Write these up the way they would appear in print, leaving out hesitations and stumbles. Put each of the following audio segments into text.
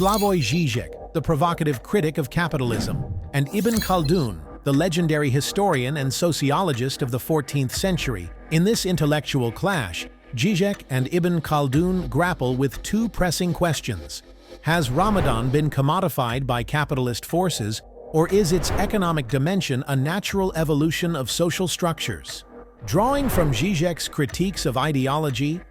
Slavoj Žižek, the provocative critic of capitalism, and Ibn Khaldun, the legendary historian and sociologist of the 14th century. In this intellectual clash, Žižek and Ibn Khaldun grapple with two pressing questions. Has Ramadan been commodified by capitalist forces, or is its economic dimension a natural evolution of social structures? Drawing from Žižek's critiques of ideology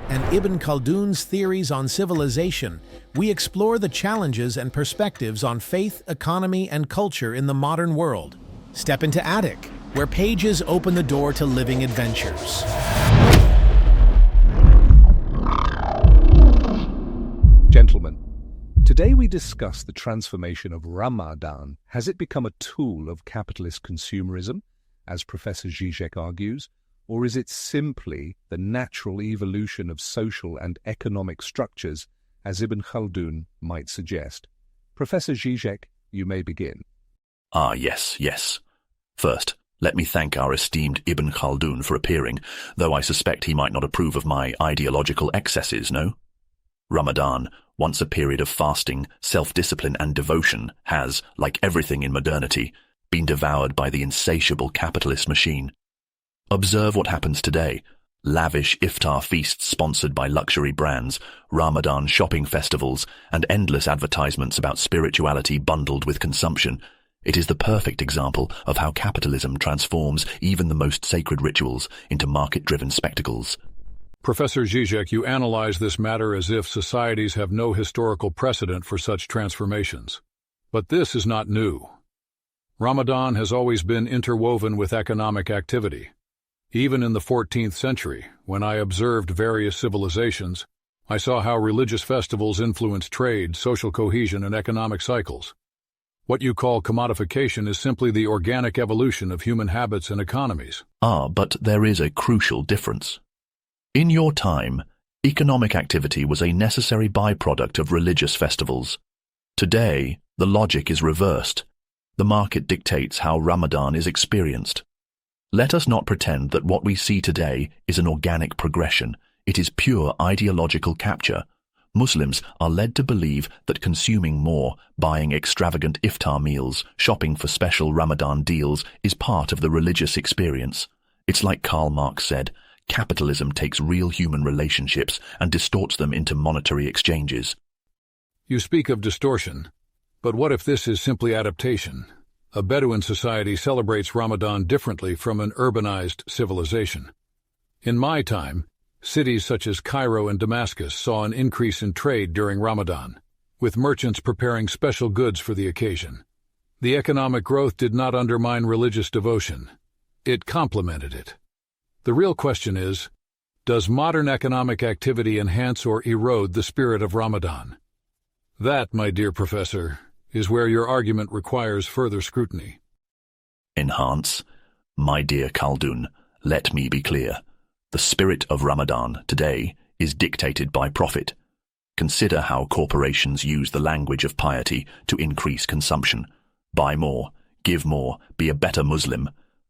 and Ibn Khaldun's theories on civilization, we explore the challenges and perspectives on faith, economy, and culture in the modern world. Step into Attic, where pages open the door to living adventures. Gentlemen, today we discuss the transformation of Ramadan. Has it become a tool of capitalist consumerism, as Professor Žižek argues, or is it simply the natural evolution of social and economic structures, as Ibn Khaldun might suggest? Professor Žižek, you may begin. Yes. First, let me thank our esteemed Ibn Khaldun for appearing, though I suspect he might not approve of my ideological excesses, no? Ramadan, once a period of fasting, self-discipline and devotion, has, like everything in modernity, been devoured by the insatiable capitalist machine. Observe what happens today. Lavish iftar feasts sponsored by luxury brands, Ramadan shopping festivals, and endless advertisements about spirituality bundled with consumption. It is the perfect example of how capitalism transforms even the most sacred rituals into market-driven spectacles. Professor Žižek, you analyze this matter as if societies have no historical precedent for such transformations. But this is not new. Ramadan has always been interwoven with economic activity. Even in the 14th century, when I observed various civilizations, I saw how religious festivals influenced trade, social cohesion, and economic cycles. What you call commodification is simply the organic evolution of human habits and economies. But there is a crucial difference. In your time, economic activity was a necessary byproduct of religious festivals. Today, the logic is reversed. The market dictates how Ramadan is experienced. Let us not pretend that what we see today is an organic progression. It is pure ideological capture. Muslims are led to believe that consuming more, buying extravagant iftar meals, shopping for special Ramadan deals is part of the religious experience. It's like Karl Marx said, capitalism takes real human relationships and distorts them into monetary exchanges. You speak of distortion, but what if this is simply adaptation? A Bedouin society celebrates Ramadan differently from an urbanized civilization. In my time, cities such as Cairo and Damascus saw an increase in trade during Ramadan, with merchants preparing special goods for the occasion. The economic growth did not undermine religious devotion. It complemented it. The real question is, does modern economic activity enhance or erode the spirit of Ramadan? That, my dear professor, is where your argument requires further scrutiny. Enhance? My dear Khaldun, let me be clear. The spirit of Ramadan today is dictated by profit. Consider how corporations use the language of piety to increase consumption. Buy more, give more, be a better Muslim.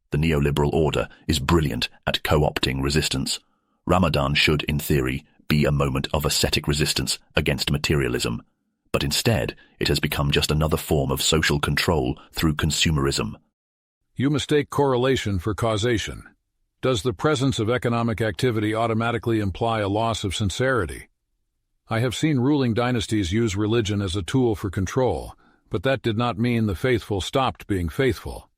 The neoliberal order is brilliant at co-opting resistance. Ramadan should, in theory, be a moment of ascetic resistance against materialism. But instead, it has become just another form of social control through consumerism. You mistake correlation for causation. Does the presence of economic activity automatically imply a loss of sincerity? I have seen ruling dynasties use religion as a tool for control, but that did not mean the faithful stopped being faithful.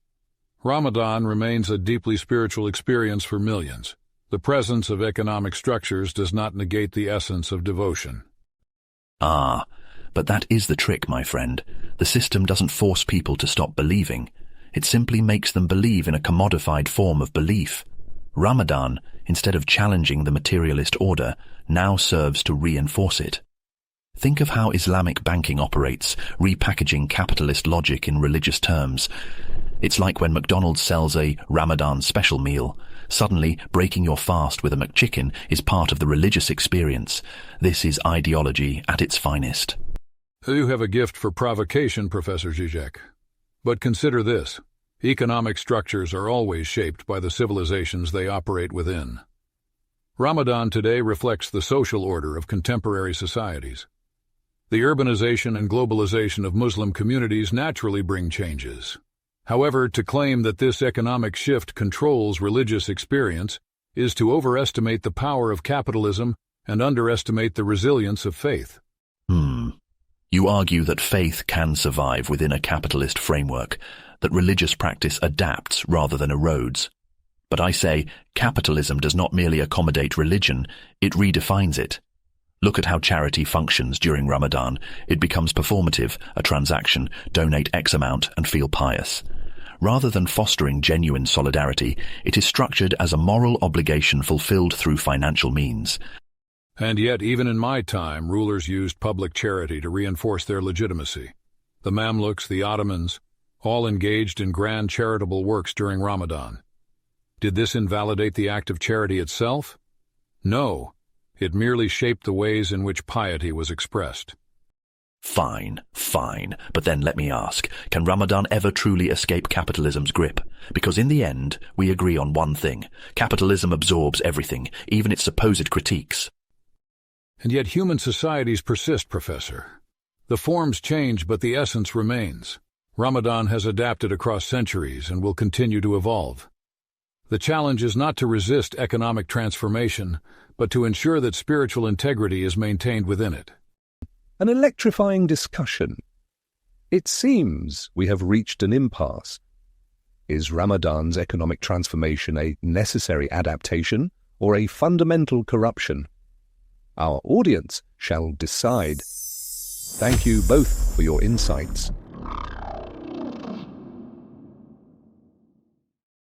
Ramadan remains a deeply spiritual experience for millions. The presence of economic structures does not negate the essence of devotion. But that is the trick, my friend. The system doesn't force people to stop believing. It simply makes them believe in a commodified form of belief. Ramadan, instead of challenging the materialist order, now serves to reinforce it. Think of how Islamic banking operates, repackaging capitalist logic in religious terms. It's like when McDonald's sells a Ramadan special meal. Suddenly, breaking your fast with a McChicken is part of the religious experience. This is ideology at its finest. You have a gift for provocation, Professor Žižek. But consider this. Economic structures are always shaped by the civilizations they operate within. Ramadan today reflects the social order of contemporary societies. The urbanization and globalization of Muslim communities naturally bring changes. However, to claim that this economic shift controls religious experience is to overestimate the power of capitalism and underestimate the resilience of faith. You argue that faith can survive within a capitalist framework, that religious practice adapts rather than erodes. But I say capitalism does not merely accommodate religion, it redefines it. Look at how charity functions during Ramadan. It becomes performative, a transaction, donate X amount and feel pious. Rather than fostering genuine solidarity, it is structured as a moral obligation fulfilled through financial means. And yet, even in my time, rulers used public charity to reinforce their legitimacy. The Mamluks, the Ottomans, all engaged in grand charitable works during Ramadan. Did this invalidate the act of charity itself? No, it merely shaped the ways in which piety was expressed. Fine, but then let me ask, can Ramadan ever truly escape capitalism's grip? Because in the end, we agree on one thing. Capitalism absorbs everything, even its supposed critiques. And yet human societies persist, Professor. The forms change, but the essence remains. Ramadan has adapted across centuries and will continue to evolve. The challenge is not to resist economic transformation, but to ensure that spiritual integrity is maintained within it. An electrifying discussion. It seems we have reached an impasse. Is Ramadan's economic transformation a necessary adaptation or a fundamental corruption? Our audience shall decide. Thank you both for your insights.